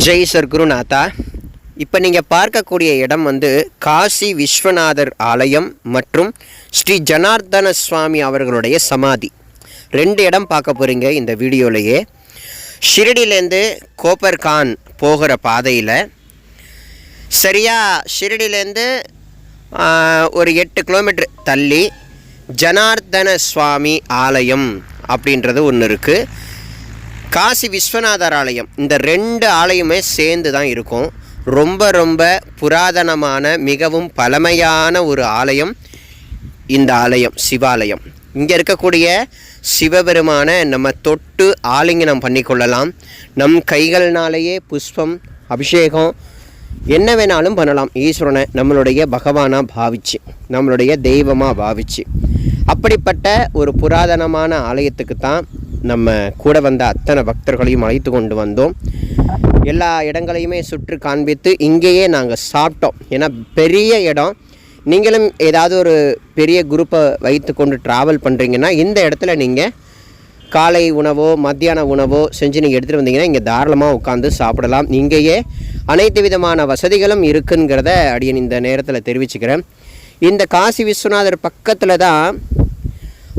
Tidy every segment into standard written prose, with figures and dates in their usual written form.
ஜெய் சர்க்குருநாதா. இப்போ நீங்கள் பார்க்கக்கூடிய இடம் காசி விஸ்வநாதர் ஆலயம் மற்றும் ஸ்ரீ ஜனார்தன சுவாமி அவர்களுடைய சமாதி. 2 இடம் பார்க்க போகிறீங்க இந்த வீடியோலையே. ஷிரடியிலேருந்து கோப்பர்கான் போகிற பாதையில் சரியாக ஷிரடியிலேருந்து ஒரு 8 கிலோமீட்டர் தள்ளி ஜனார்தன சுவாமி ஆலயம் அப்படின்றது ஒன்று இருக்குது. காசி விஸ்வநாதர் ஆலயம், இந்த 2 ஆலயமே சேர்ந்து தான் இருக்கும். ரொம்ப ரொம்ப புராதனமான மிகவும் பழமையான ஒரு ஆலயம் இந்த ஆலயம், சிவாலயம். இங்கே இருக்கக்கூடிய சிவபெருமான நம்ம தொட்டு ஆலிங்கனம் பண்ணிக்கொள்ளலாம். நம் கைகள்னாலேயே புஷ்பம் அபிஷேகம் என்ன வேணாலும் பண்ணலாம். ஈஸ்வரனை நம்மளுடைய பகவானாக பாவிச்சு, நம்மளுடைய தெய்வமாக பாவிச்சு, அப்படிப்பட்ட ஒரு புராதனமான ஆலயத்துக்கு தான் நம்ம கூட வந்த அத்தனை பக்தர்களையும் அழைத்து கொண்டு வந்தோம். எல்லா இடங்களையுமே சுற்றி காண்பித்து இங்கேயே நாங்கள் சாப்பிட்டோம். ஏன்னா பெரிய இடம். நீங்களும் ஏதாவது ஒரு பெரிய குரூப்பை வைத்து கொண்டு ட்ராவல் பண்ணுறீங்கன்னா இந்த இடத்துல நீங்கள் காலை உணவோ மத்தியான உணவோ செஞ்சு நீங்கள் எடுத்துகிட்டு வந்தீங்கன்னா இங்கே தாராளமாக உட்காந்து சாப்பிடலாம். இங்கேயே அனைத்து விதமான வசதிகளும் இருக்குங்கிறத அடியன் இந்த நேரத்தில் தெரிவிச்சுக்கிறேன். இந்த காசி விஸ்வநாதர் பக்கத்தில் தான்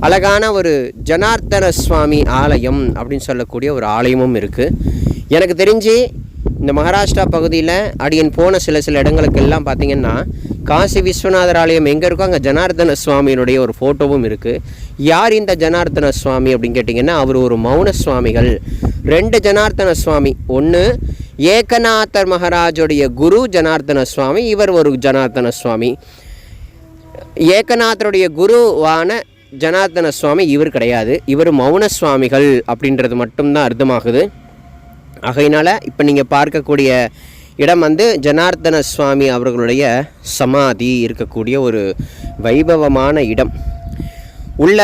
அழகான ஒரு ஜனார்தன சுவாமி ஆலயம் அப்படின்னு சொல்லக்கூடிய ஒரு ஆலயமும் இருக்குது. எனக்கு தெரிஞ்சு இந்த மகாராஷ்டிரா பகுதியில் அடியன் போன சில இடங்களுக்கெல்லாம் பார்த்திங்கன்னா காசி விஸ்வநாதர் ஆலயம் எங்கே இருக்கோ அங்கே ஜனார்தன சுவாமியினுடைய ஒரு ஃபோட்டோவும் இருக்குது. யார் இந்த ஜனார்தன சுவாமி அப்படின்னு கேட்டிங்கன்னா அவர் ஒரு மௌன சுவாமிகள். 2 ஜனார்தன சுவாமி. ஒன்று ஏகநாதர் மகாராஜுடைய குரு ஜனார்தன சுவாமி, இவர் ஒரு ஜனார்தன சுவாமி. ஏகநாதருடைய குருவான ஜனார்தன சுவாமி இவர் கிடையாது, இவர் மௌன சுவாமிகள் அப்படின்றது மட்டும்தான் அர்த்தமாகுது. ஆகையினால் இப்போ நீங்கள் பார்க்கக்கூடிய இடம் ஜனார்தன சுவாமி அவர்களுடைய சமாதி இருக்கக்கூடிய ஒரு வைபவமான இடம். உள்ள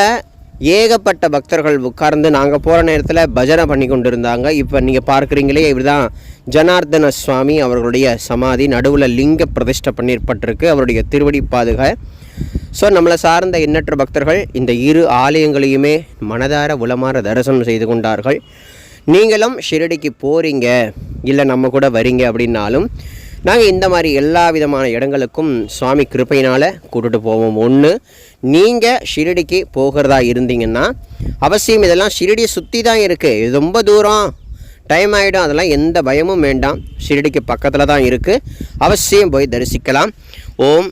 ஏகப்பட்ட பக்தர்கள் உட்கார்ந்து நாங்கள் போகிற நேரத்தில் பஜனை பண்ணி கொண்டு இருந்தாங்க. இப்போ நீங்கள் பார்க்குறீங்களே, இவர் தான் ஜனார்தன சுவாமி அவர்களுடைய சமாதி. நடுவில் லிங்க பிரதிஷ்டை பண்ணியிருப்பட்டிருக்கு, அவருடைய திருவடி பாதுக. ஸோ நம்மளை சார்ந்த எண்ணற்ற பக்தர்கள் இந்த 2 ஆலயங்களையுமே மனதார உளமாற தரிசனம் செய்து கொண்டார்கள். நீங்களும் ஷிரடிக்கு போகிறீங்க, இல்லை நம்ம கூட வரீங்க அப்படின்னாலும் நாங்கள் இந்த மாதிரி எல்லா விதமான இடங்களுக்கும் சுவாமி கிருப்பையினால் கூட்டிகிட்டு போவோம். ஒன்று, நீங்கள் ஷிரடிக்கு போகிறதா இருந்தீங்கன்னா அவசியம் இதெல்லாம் ஷிரடியை சுற்றி தான் இருக்குது. இது ரொம்ப தூரம், டைம் ஆகிடும், அதெல்லாம் எந்த பயமும் வேண்டாம். ஷிரடிக்கு பக்கத்தில் தான் இருக்குது. அவசியம் போய் தரிசிக்கலாம். ஓம்